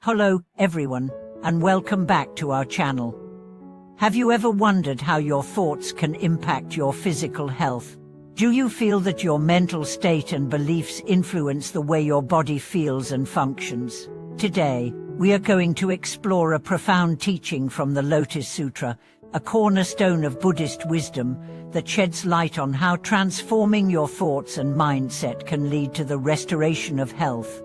Hello, everyone, and welcome back to our channel. Have you ever wondered how your thoughts can impact your physical health? Do you feel that your mental state and beliefs influence the way your body feels and functions? Today, we are going to explore a profound teaching from the Lotus Sutra, a cornerstone of Buddhist wisdom that sheds light on how transforming your thoughts and mindset can lead to the restoration of health.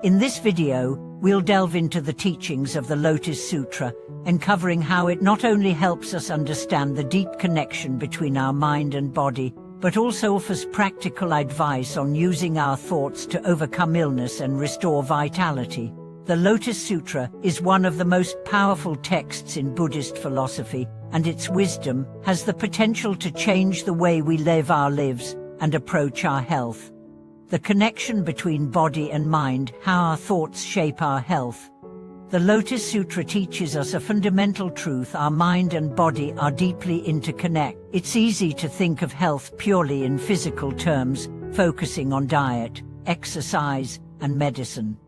In this video, we'll delve into the teachings of the Lotus Sutra, uncovering how it not only helps us understand the deep connection between our mind and body, but also offers practical advice on using our thoughts to overcome illness and restore vitality. The Lotus Sutra is one of the most powerful texts in Buddhist philosophy, and its wisdom has the potential to change the way we live our lives and approach our health. The connection between body and mind, how our thoughts shape our health. The Lotus Sutra teaches us a fundamental truth: our mind and body are deeply interconnected. It's easy to think of health purely in physical terms, focusing on diet, exercise, and medicine.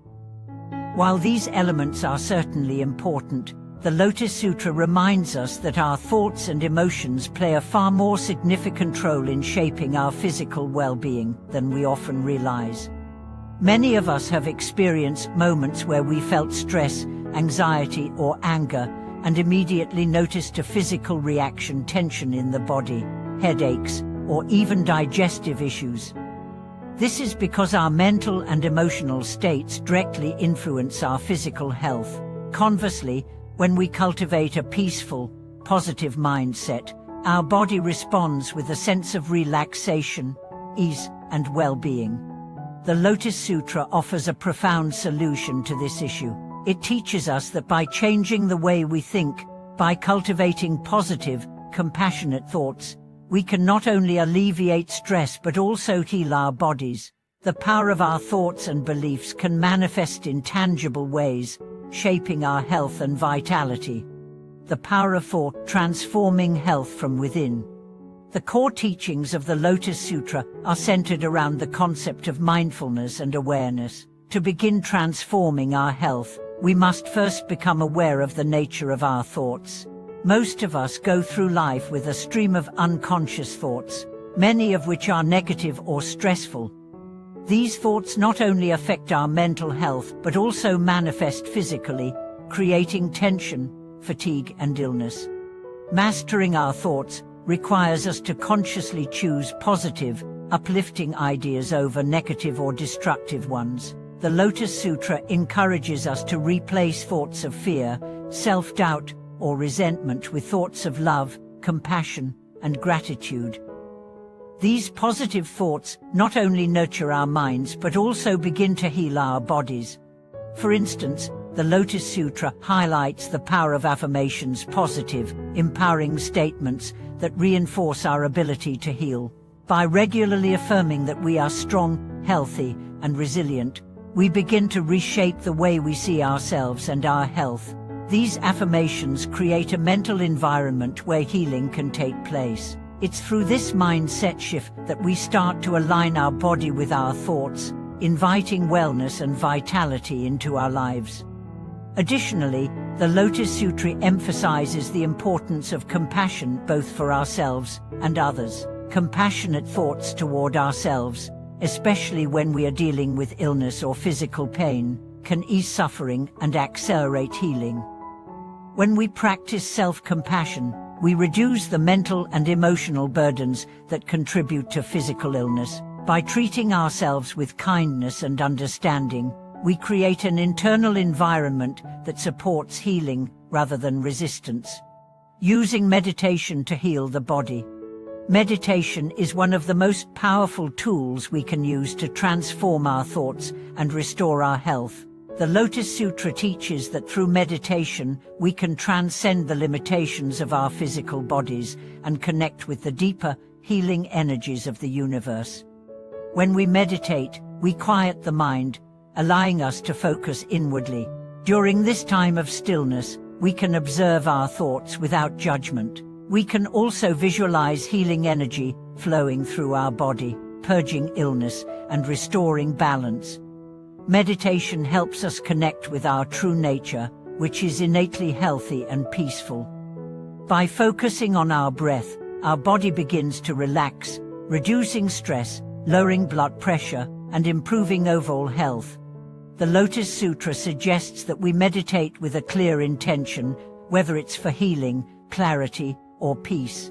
While these elements are certainly important, the Lotus Sutra reminds us that our thoughts and emotions play a far more significant role in shaping our physical well-being than we often realize. Many of us have experienced moments where we felt stress, anxiety, or anger, and immediately noticed a physical reaction: tension in the body, headaches, or even digestive issues. This is because our mental and emotional states directly influence our physical health. Conversely, when we cultivate a peaceful, positive mindset, our body responds with a sense of relaxation, ease, and well-being. The Lotus Sutra offers a profound solution to this issue. It teaches us that by changing the way we think, by cultivating positive, compassionate thoughts, we can not only alleviate stress but also heal our bodies. The power of our thoughts and beliefs can manifest in tangible ways, shaping our health and vitality. The power of thought, transforming health from within. The core teachings of the Lotus Sutra are centered around the concept of mindfulness and awareness. To begin transforming our health, we must first become aware of the nature of our thoughts. Most of us go through life with a stream of unconscious thoughts, many of which are negative or stressful. These thoughts not only affect our mental health but also manifest physically, creating tension, fatigue, and illness. Mastering our thoughts requires us to consciously choose positive, uplifting ideas over negative or destructive ones. The Lotus Sutra encourages us to replace thoughts of fear, self-doubt, or resentment with thoughts of love, compassion, and gratitude. These positive thoughts not only nurture our minds but also begin to heal our bodies. For instance, the Lotus Sutra highlights the power of affirmations: positive, empowering statements that reinforce our ability to heal. By regularly affirming that we are strong, healthy, and resilient, we begin to reshape the way we see ourselves and our health. These affirmations create a mental environment where healing can take place. It's through this mindset shift that we start to align our body with our thoughts, inviting wellness and vitality into our lives. Additionally, the Lotus Sutra emphasizes the importance of compassion both for ourselves and others. Compassionate thoughts toward ourselves, especially when we are dealing with illness or physical pain, can ease suffering and accelerate healing. When we practice self-compassion, we reduce the mental and emotional burdens that contribute to physical illness. By treating ourselves with kindness and understanding, we create an internal environment that supports healing rather than resistance. Using meditation to heal the body. Meditation is one of the most powerful tools we can use to transform our thoughts and restore our health. The Lotus Sutra teaches that through meditation, we can transcend the limitations of our physical bodies and connect with the deeper, healing energies of the universe. When we meditate, we quiet the mind, allowing us to focus inwardly. During this time of stillness, we can observe our thoughts without judgment. We can also visualize healing energy flowing through our body, purging illness and restoring balance. Meditation helps us connect with our true nature, which is innately healthy and peaceful. By focusing on our breath, our body begins to relax, reducing stress, lowering blood pressure, and improving overall health. The Lotus Sutra suggests that we meditate with a clear intention, whether it's for healing, clarity, or peace.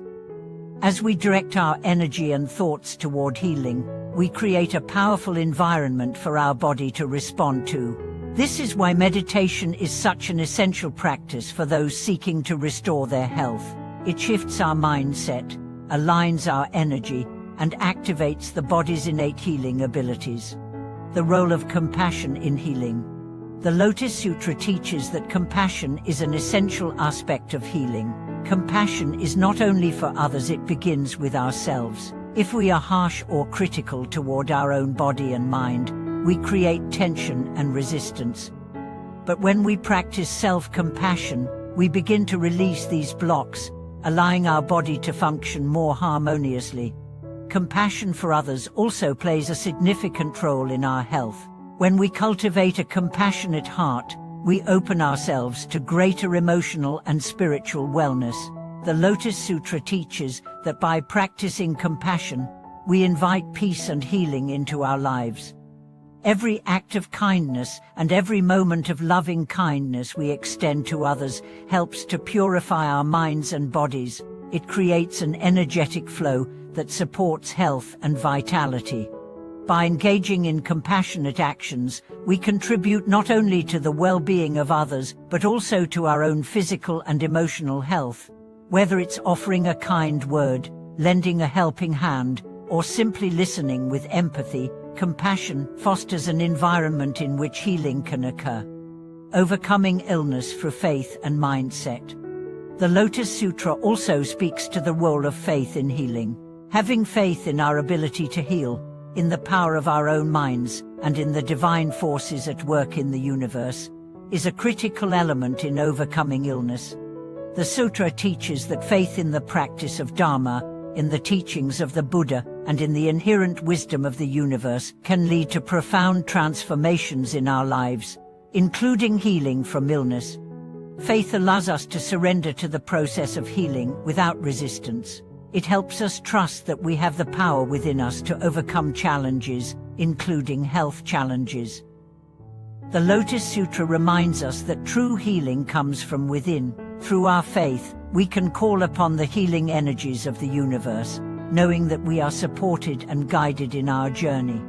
As we direct our energy and thoughts toward healing, we create a powerful environment for our body to respond to. This is why meditation is such an essential practice for those seeking to restore their health. It shifts our mindset, aligns our energy, and activates the body's innate healing abilities. The role of compassion in healing. The Lotus Sutra teaches that compassion is an essential aspect of healing. Compassion is not only for others, it begins with ourselves. If we are harsh or critical toward our own body and mind, we create tension and resistance. But when we practice self-compassion, we begin to release these blocks, allowing our body to function more harmoniously. Compassion for others also plays a significant role in our health. When we cultivate a compassionate heart, we open ourselves to greater emotional and spiritual wellness. The Lotus Sutra teaches that by practicing compassion, we invite peace and healing into our lives. Every act of kindness and every moment of loving kindness we extend to others helps to purify our minds and bodies. It creates an energetic flow that supports health and vitality. By engaging in compassionate actions, we contribute not only to the well-being of others, but also to our own physical and emotional health. Whether it's offering a kind word, lending a helping hand, or simply listening with empathy, compassion fosters an environment in which healing can occur. Overcoming illness through faith and mindset. The Lotus Sutra also speaks to the role of faith in healing. Having faith in our ability to heal, in the power of our own minds, and in the divine forces at work in the universe, is a critical element in overcoming illness. The Sutra teaches that faith in the practice of Dharma, in the teachings of the Buddha, and in the inherent wisdom of the universe can lead to profound transformations in our lives, including healing from illness. Faith allows us to surrender to the process of healing without resistance. It helps us trust that we have the power within us to overcome challenges, including health challenges. The Lotus Sutra reminds us that true healing comes from within. Through our faith, we can call upon the healing energies of the universe, knowing that we are supported and guided in our journey.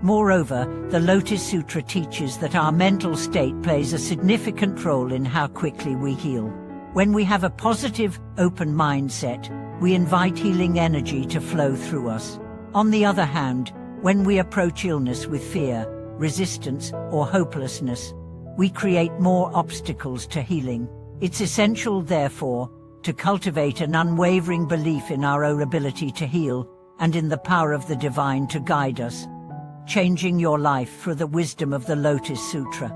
Moreover, the Lotus Sutra teaches that our mental state plays a significant role in how quickly we heal. When we have a positive, open mindset, we invite healing energy to flow through us. On the other hand, when we approach illness with fear, resistance, or hopelessness, we create more obstacles to healing. It's essential, therefore, to cultivate an unwavering belief in our own ability to heal and in the power of the divine to guide us, changing your life through the wisdom of the Lotus Sutra.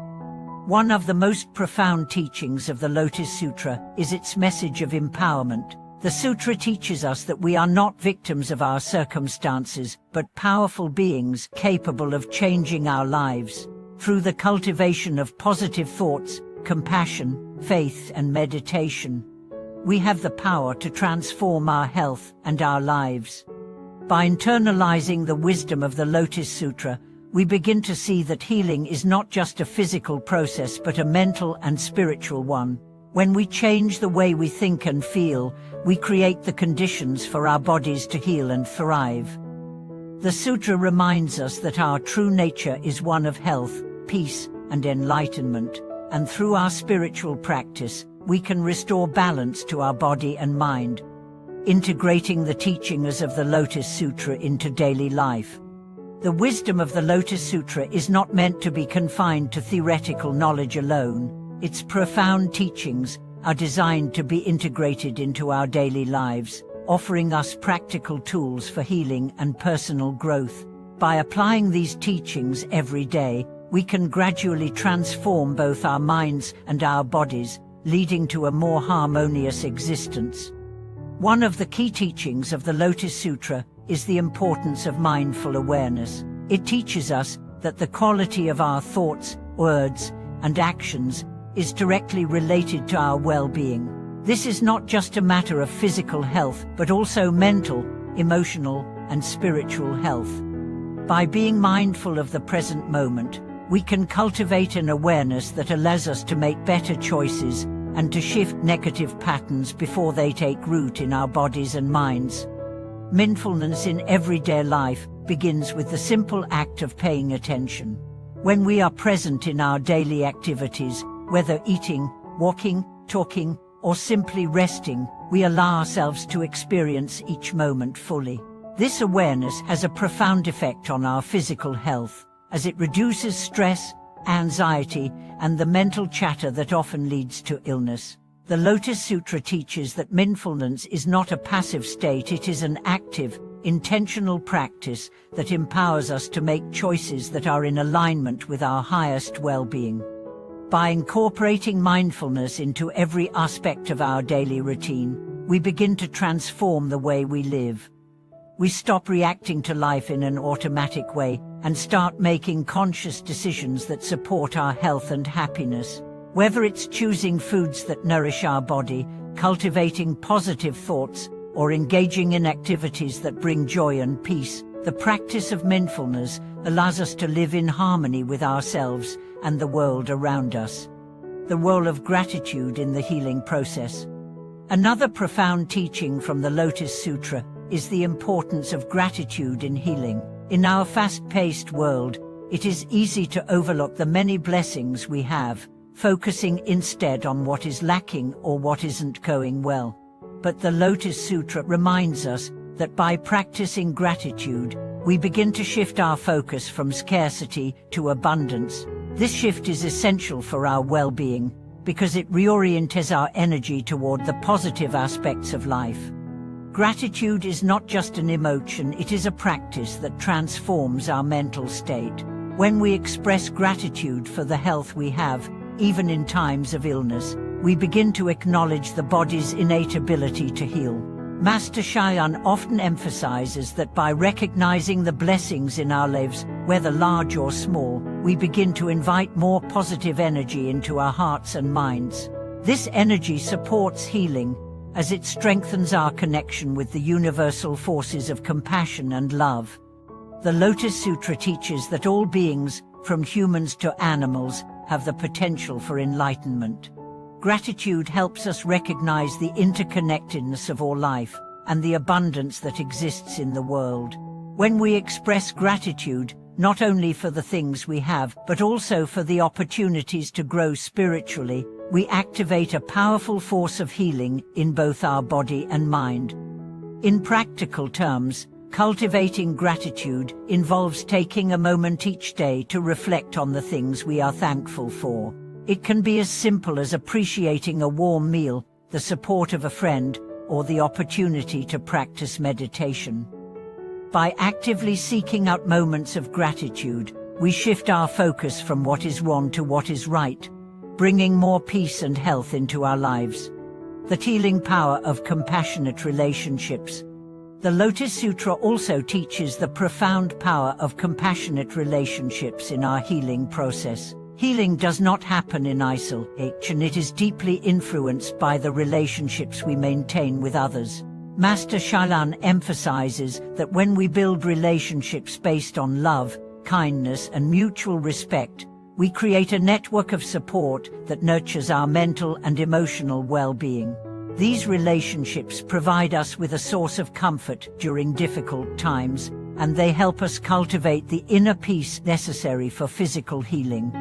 One of the most profound teachings of the Lotus Sutra is its message of empowerment. The sutra teaches us that we are not victims of our circumstances, but powerful beings capable of changing our lives. Through the cultivation of positive thoughts, compassion, faith, and meditation, we have the power to transform our health and our lives. By internalizing the wisdom of the Lotus Sutra, we begin to see that healing is not just a physical process but a mental and spiritual one. When we change the way we think and feel, we create the conditions for our bodies to heal and thrive. The sutra reminds us that our true nature is one of health, peace, and enlightenment, and through our spiritual practice, we can restore balance to our body and mind, integrating the teachings of the Lotus Sutra into daily life. The wisdom of the Lotus Sutra is not meant to be confined to theoretical knowledge alone. Its profound teachings are designed to be integrated into our daily lives, offering us practical tools for healing and personal growth. By applying these teachings every day, we can gradually transform both our minds and our bodies, leading to a more harmonious existence. One of the key teachings of the Lotus Sutra is the importance of mindful awareness. It teaches us that the quality of our thoughts, words, and actions is directly related to our well-being. This is not just a matter of physical health, but also mental, emotional, and spiritual health. By being mindful of the present moment, we can cultivate an awareness that allows us to make better choices and to shift negative patterns before they take root in our bodies and minds. Mindfulness in everyday life begins with the simple act of paying attention. When we are present in our daily activities, whether eating, walking, talking, or simply resting, we allow ourselves to experience each moment fully. This awareness has a profound effect on our physical health, as it reduces stress, anxiety, and the mental chatter that often leads to illness. The Lotus Sutra teaches that mindfulness is not a passive state, it is an active, intentional practice that empowers us to make choices that are in alignment with our highest well-being. By incorporating mindfulness into every aspect of our daily routine, we begin to transform the way we live. We stop reacting to life in an automatic way and start making conscious decisions that support our health and happiness. Whether it's choosing foods that nourish our body, cultivating positive thoughts, or engaging in activities that bring joy and peace, the practice of mindfulness allows us to live in harmony with ourselves and the world around us. The role of gratitude in the healing process. Another profound teaching from the Lotus Sutra is the importance of gratitude in healing. In our fast-paced world, it is easy to overlook the many blessings we have, focusing instead on what is lacking or what isn't going well. But the Lotus Sutra reminds us that by practicing gratitude, we begin to shift our focus from scarcity to abundance. This shift is essential for our well-being because it reorients our energy toward the positive aspects of life. Gratitude is not just an emotion, it is a practice that transforms our mental state. When we express gratitude for the health we have, even in times of illness, we begin to acknowledge the body's innate ability to heal. Master Shayan often emphasizes that by recognizing the blessings in our lives, whether large or small, we begin to invite more positive energy into our hearts and minds. This energy supports healing, as it strengthens our connection with the universal forces of compassion and love. The Lotus Sutra teaches that all beings, from humans to animals, have the potential for enlightenment. Gratitude helps us recognize the interconnectedness of all life and the abundance that exists in the world. When we express gratitude, not only for the things we have, but also for the opportunities to grow spiritually, we activate a powerful force of healing in both our body and mind. In practical terms, cultivating gratitude involves taking a moment each day to reflect on the things we are thankful for. It can be as simple as appreciating a warm meal, the support of a friend, or the opportunity to practice meditation. By actively seeking out moments of gratitude, we shift our focus from what is wrong to what is right, bringing more peace and health into our lives. The healing power of compassionate relationships. The Lotus Sutra also teaches the profound power of compassionate relationships in our healing process. Healing does not happen in isolation, it is deeply influenced by the relationships we maintain with others. Master Shayan emphasizes that when we build relationships based on love, kindness, and mutual respect, we create a network of support that nurtures our mental and emotional well-being. These relationships provide us with a source of comfort during difficult times, and they help us cultivate the inner peace necessary for physical healing.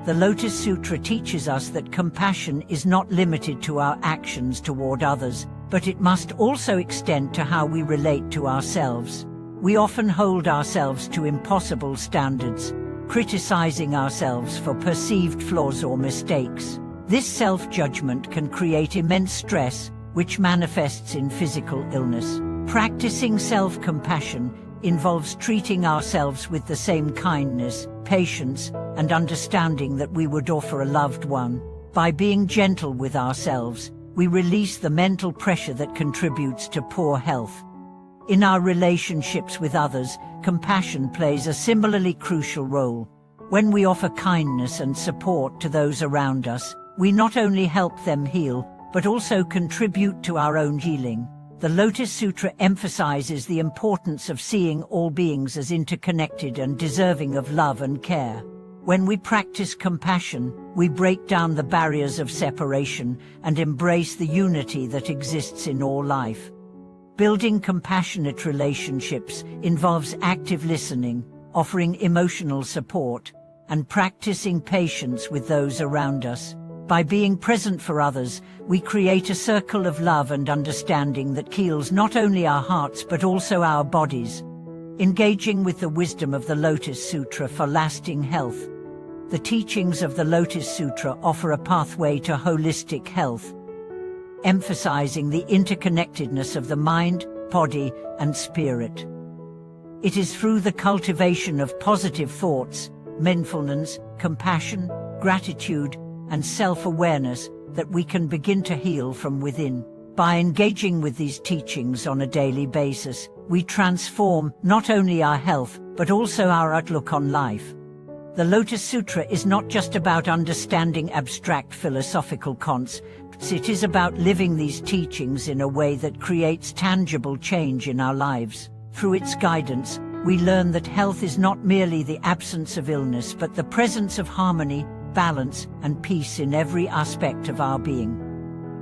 The Lotus Sutra teaches us that compassion is not limited to our actions toward others, but it must also extend to how we relate to ourselves. We often hold ourselves to impossible standards, criticizing ourselves for perceived flaws or mistakes. This self-judgment can create immense stress, which manifests in physical illness. Practicing self-compassion involves treating ourselves with the same kindness, patience, and understanding that we would offer a loved one. By being gentle with ourselves, we release the mental pressure that contributes to poor health. In our relationships with others, compassion plays a similarly crucial role. When we offer kindness and support to those around us, we not only help them heal, but also contribute to our own healing. The Lotus Sutra emphasizes the importance of seeing all beings as interconnected and deserving of love and care. When we practice compassion, we break down the barriers of separation and embrace the unity that exists in all life. Building compassionate relationships involves active listening, offering emotional support, and practicing patience with those around us. By being present for others, we create a circle of love and understanding that heals not only our hearts but also our bodies. Engaging with the wisdom of the Lotus Sutra for lasting health. The teachings of the Lotus Sutra offer a pathway to holistic health, emphasizing the interconnectedness of the mind, body, and spirit. It is through the cultivation of positive thoughts, mindfulness, compassion, gratitude, and self-awareness that we can begin to heal from within. By engaging with these teachings on a daily basis, we transform not only our health, but also our outlook on life. The Lotus Sutra is not just about understanding abstract philosophical concepts, it is about living these teachings in a way that creates tangible change in our lives. Through its guidance, we learn that health is not merely the absence of illness but the presence of harmony, balance, and peace in every aspect of our being.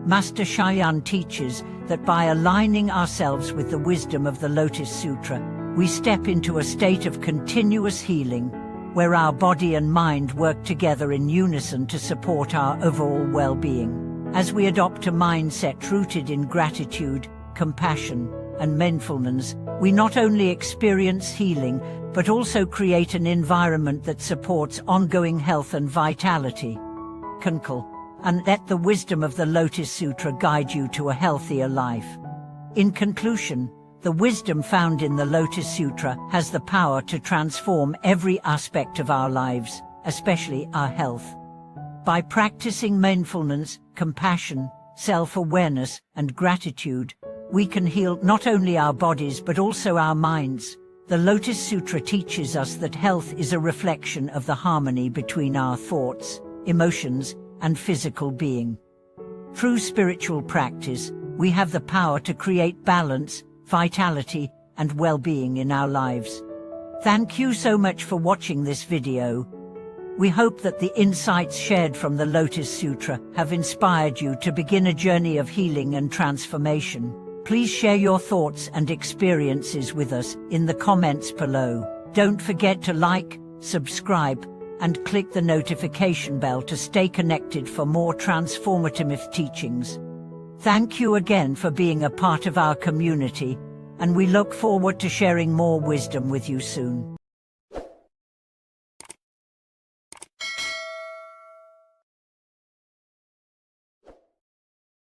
Master Shayan teaches that by aligning ourselves with the wisdom of the Lotus Sutra, we step into a state of continuous healing, where our body and mind work together in unison to support our overall well-being. As we adopt a mindset rooted in gratitude, compassion, and mindfulness, we not only experience healing, but also create an environment that supports ongoing health and vitality. And let the wisdom of the Lotus Sutra guide you to a healthier life. In conclusion, the wisdom found in the Lotus Sutra has the power to transform every aspect of our lives, especially our health. By practicing mindfulness, compassion, self-awareness, and gratitude, we can heal not only our bodies but also our minds. The Lotus Sutra teaches us that health is a reflection of the harmony between our thoughts, emotions, and physical being. Through spiritual practice, we have the power to create balance, vitality, and well-being in our lives. Thank you so much for watching this video. We hope that the insights shared from the Lotus Sutra have inspired you to begin a journey of healing and transformation. Please share your thoughts and experiences with us in the comments below. Don't forget to like, subscribe, and click the notification bell to stay connected for more transformative teachings. Thank you again for being a part of our community, and we look forward to sharing more wisdom with you soon.